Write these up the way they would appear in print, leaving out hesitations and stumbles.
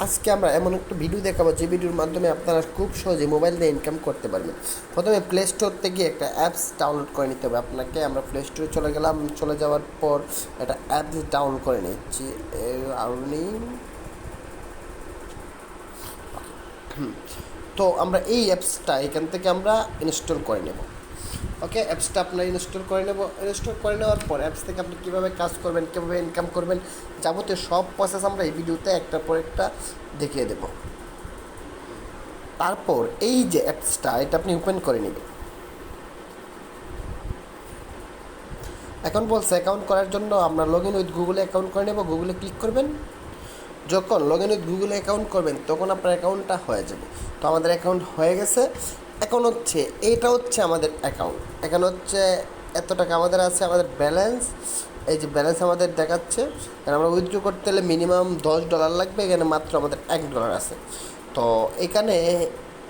আজকে আমরা এমন একটা ভিডিও দেখাবো যে ভিডিওর মাধ্যমে আপনারা খুব সহজে মোবাইল দিয়ে ইনকাম করতে পারবেন। প্রথমে প্লে স্টোর থেকে একটা অ্যাপস ডাউনলোড করে নিতে হবে আপনাকে। আমরা প্লে স্টোরে চলে গেলাম, চলে যাওয়ার পর একটা অ্যাপস ডাউনলোড করে নিচ্ছি। আর্নিং, তো আমরা এই অ্যাপসটা এখান থেকে আমরা ইনস্টল করে নেব। ওকে, অ্যাপসটা আপনার ইনস্টল করে নেব। ইনস্টল করে নেওয়ার পর অ্যাপস থেকে আপনি কীভাবে কাজ করবেন, কীভাবে ইনকাম করবেন, যাবতীয় সব প্রসেস আমরা এই ভিডিওতে একটার পর একটা দেখিয়ে দেব। তারপর এই যে অ্যাপসটা, এটা আপনি ওপেন করে নেবেন। এখন বলছে অ্যাকাউন্ট করার জন্য আমরা লগ ইন উইথ গুগলে অ্যাকাউন্ট করে নেব। গুগলে ক্লিক করবেন। যখন লগ ইন উইথ গুগলে অ্যাকাউন্ট করবেন তখন আপনার অ্যাকাউন্টটা হয়ে যাবে। তো আমাদের অ্যাকাউন্ট হয়ে গেছে। এখন হচ্ছে এইটা হচ্ছে আমাদের অ্যাকাউন্ট। এখানে হচ্ছে এত টাকা আমাদের আছে, আমাদের ব্যালেন্স। এই যে ব্যালেন্স আমাদের দেখাচ্ছে। কারণ আমরা উইথড্র করতে হলে মিনিমাম $10 লাগবে, এখানে মাত্র আমাদের $1 আছে। তো এখানে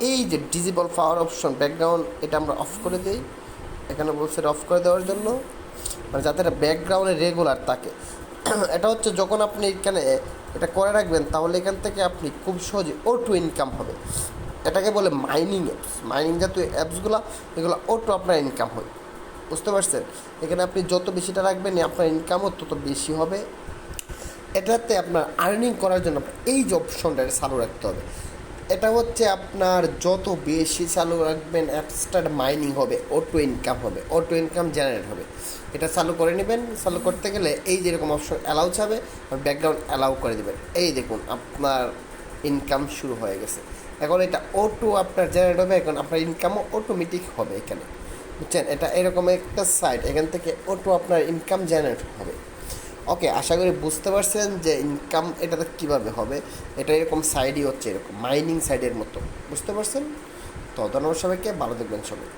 এই যে ডিজিবল পাওয়ার অপশন ব্যাকগ্রাউন্ড, এটা আমরা অফ করে দিই। এখানে বলছে অফ করে দেওয়ার জন্য, মানে যাতে এটা ব্যাকগ্রাউন্ডে রেগুলার থাকে। এটা হচ্ছে যখন আপনি এখানে এটা করে রাখবেন তাহলে এখান থেকে আপনি খুব সহজে অটো ইনকাম হবে। এটাকে বলে মাইনিং অ্যাপস। মাইনিং জাতীয় অ্যাপসগুলো, এগুলো অটো আপনার ইনকাম হয়। বুঝতে পারছেন? এখানে আপনি যত বেশিটা রাখবেন আপনার ইনকামও তত বেশি হবে। এটাতে আপনার আর্নিং করার জন্য এই যে অপশনটা এটা চালু রাখতে হবে। এটা হচ্ছে আপনার যত বেশি চালু রাখবেন অ্যাপসটার মাইনিং হবে, অটো ইনকাম হবে, অটো ইনকাম জেনারেট হবে। এটা চালু করে নেবেন। চালু করতে গেলে এই যেরকম অপশন অ্যালাউ চাবে, ব্যাকগ্রাউন্ড অ্যালাউ করে দেবেন। এই দেখুন আপনার ইনকাম শুরু হয়ে গেছে। এখন এটা অটো আপনার জেনারেট হবে, এখন আপনার ইনকামও অটোমেটিক হবে এখানে। বুঝছেন? এটা এরকম একটা সাইট, এখান থেকে অটো আপনার ইনকাম জেনারেট হবে। ওকে, আশা করি বুঝতে পারছেন যে ইনকাম এটাতে কীভাবে হবে। এটা এরকম সাইডই হচ্ছে, এরকম মাইনিং সাইডের মতো। বুঝতে পারছেন? তো ধন্যবাদ সবাইকে, ভালো দেখবেন সবাই।